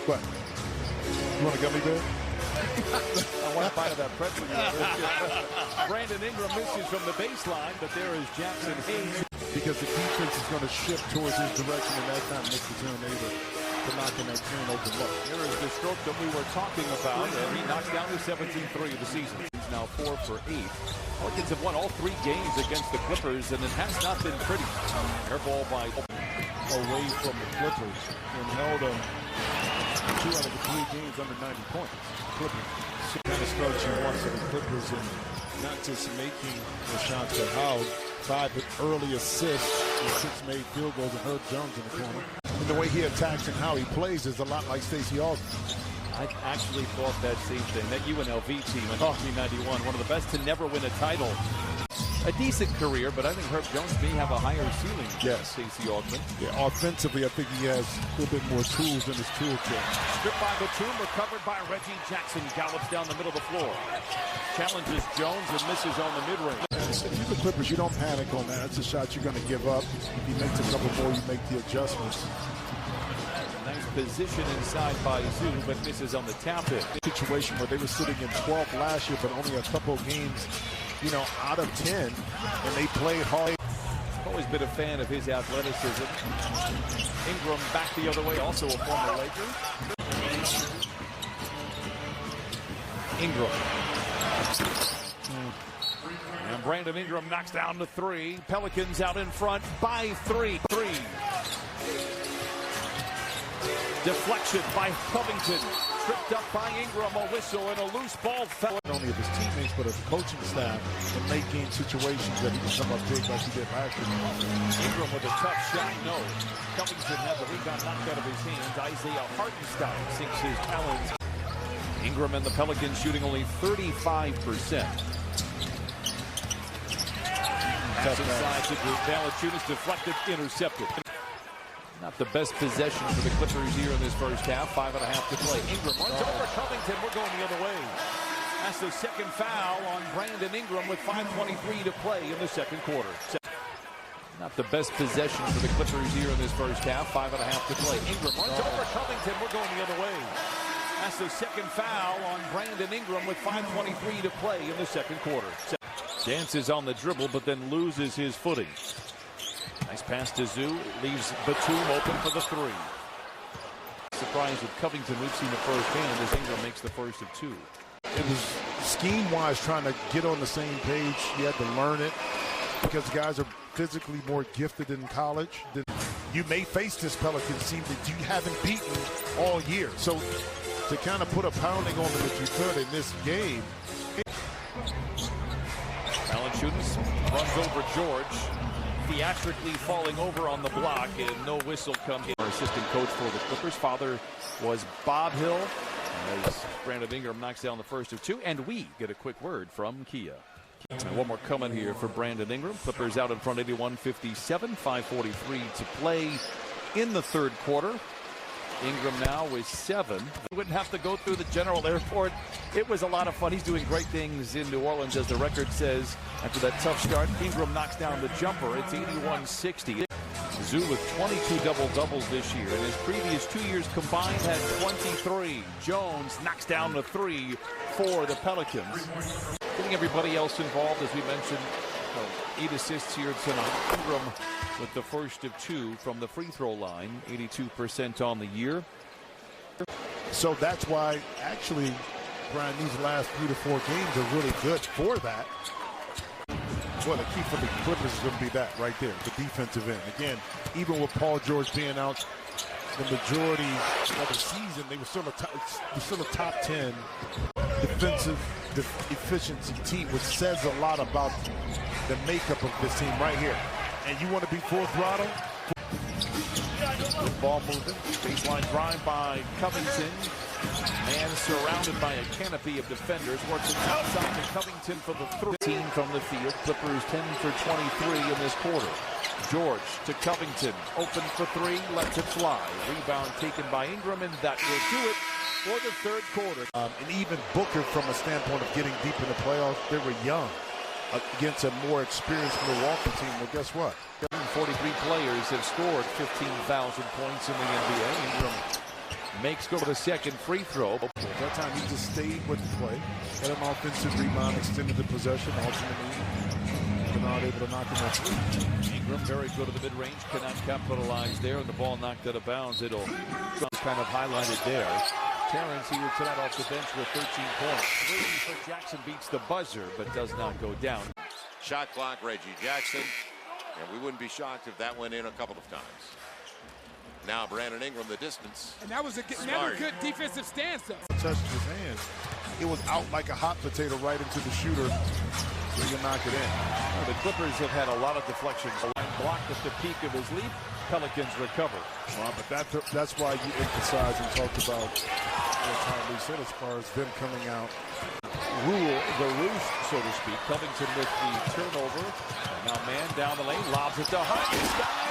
What? You want a gummy bear? I want to bite of that pretzel. Brandon Ingram misses from the baseline, but there is Jackson Hayes. Because the defense is going to shift towards his direction, and that time makes the team able to knock in that clean open look. Here is the stroke that we were talking about, and he knocks down to 17-3 of the season. He's now 4 for 8. Pelicans have won all 3 games against the Clippers, and it has not been pretty. Air ball by away from the Clippers and held them 2 out of the 3 games under 90 points. Clippers. So kind of starts you want for the Clippers, and not just making the shots, but how 5 early assists and 6 made field goals, and Herb Jones in the corner. And the way he attacks and how he plays is a lot like Stacey Augmon. I actually thought that same thing. That UNLV team in 1991, one of the best to never win a title. A decent career, but I think Herb Jones may have a higher ceiling than Stacey Augmon. Yeah, offensively, I think he has a little bit more tools in his toolkit. Stripped by Batum, recovered by Reggie Jackson. Gallops down the middle of the floor. Challenges Jones and misses on the mid-range. If you're the Clippers, you don't panic on that. That's a shot you're going to give up. If he makes a couple more, you make the adjustments. Nice position inside by Zoo, but misses on the tap in. Situation where they were sitting in 12th last year, but only a couple games, out of 10, and they played hard. Always been a fan of his athleticism. Ingram back the other way, also a former Laker. Ingram. And Brandon Ingram knocks down the 3. Pelicans out in front by 3. Deflection by Covington. Tripped up by Ingram. A whistle and a loose ball fell. Not only of his teammates, but of the coaching staff in late game situations that he can come up big like he did last year. Ingram with a tough shot. No. Covington had the rebound knocked out of his hands. Isaiah Hartenstein sinks his talons. Ingram and the Pelicans shooting only 35%. Pass inside to Valanciunas, deflected, intercepted. Not the best possession for the Clippers here in this first half. 5.5 to play. Ingram runs over Covington. We're going the other way. That's the second foul on Brandon Ingram with 5:23 to play in the second quarter. Not the best possession for the Clippers here in this first half. 5.5 to play. Ingram runs over Covington. We're going the other way. That's the second foul on Brandon Ingram with 5:23 to play in the second quarter. Dances on the dribble, but then loses his footing. Nice pass to Zoo. Leaves Batum open for the 3. Surprised with Covington. We've seen it firsthand as Ingram makes the first of 2. It was scheme-wise trying to get on the same page. You had to learn it because guys are physically more gifted in college. You may face this Pelicans team that you haven't beaten all year. So to kind of put a pounding on them if you could in this game. Valanciunas runs over George. Theatrically falling over on the block, and no whistle comes in. Our assistant coach for the Clippers, father was Bob Hill, as Brandon Ingram knocks down the first of 2, and we get a quick word from Kia. And one more comment here for Brandon Ingram. Clippers out in front 81-57, 5:43 to play in the third quarter. Ingram now with 7. Wouldn't have to go through the General Airport. It was a lot of fun. He's doing great things in New Orleans, as the record says. After that tough start, Ingram knocks down the jumper. It's 81-60. Zoo with 22 double-doubles this year. In his previous 2 years combined had 23. Jones knocks down the 3 for the Pelicans. Getting everybody else involved, as we mentioned. 8 assists here tonight. Ingram with the first of 2 from the free throw line. 82% on the year. So that's why, actually, Brian, these last 3 to 4 games are really good for that. Well, the key for the Clippers is going to be that right there, the defensive end. Again, even with Paul George being out the majority of the season, they were still a top 10 defensive efficiency team, which says a lot about the makeup of this team right here. And you want to be full throttle? Good ball movement. Baseline drive by Covington. Man surrounded by a canopy of defenders. Works it outside to Covington for the 13 from the field. Clippers 10 for 23 in this quarter. George to Covington. Open for 3. Lets it fly. Rebound taken by Ingram, and that will do it for the third quarter. And even Booker, from a standpoint of getting deep in the playoffs, they were young against a more experienced Milwaukee team. Well, guess what? 43 players have scored 15,000 points in the NBA. Ingram makes go to the second free throw. At that time, he just stayed with the play. Had an offensive rebound, extended the possession. Ultimately, Bernard able to knock him off three. Ingram very good at the mid-range, cannot capitalize there, and the ball knocked out of bounds. It'll kind of highlighted there. Terrence here tonight off the bench with 13 points. 3 for Jackson, beats the buzzer, but does not go down. Shot clock, Reggie Jackson. And we wouldn't be shocked if that went in a couple of times. Now Brandon Ingram, the distance. And that was another good defensive stance, though. Touched his hand. It was out like a hot potato right into the shooter. So you knock it in. The Clippers have had a lot of deflections. Blocked at the peak of his lead. Pelicans recover. But that's why you emphasize and talked about what Tom said as far as them coming out. Rule the roost, so to speak. Covington with the turnover. And now man down the lane, lobs it to Hunt.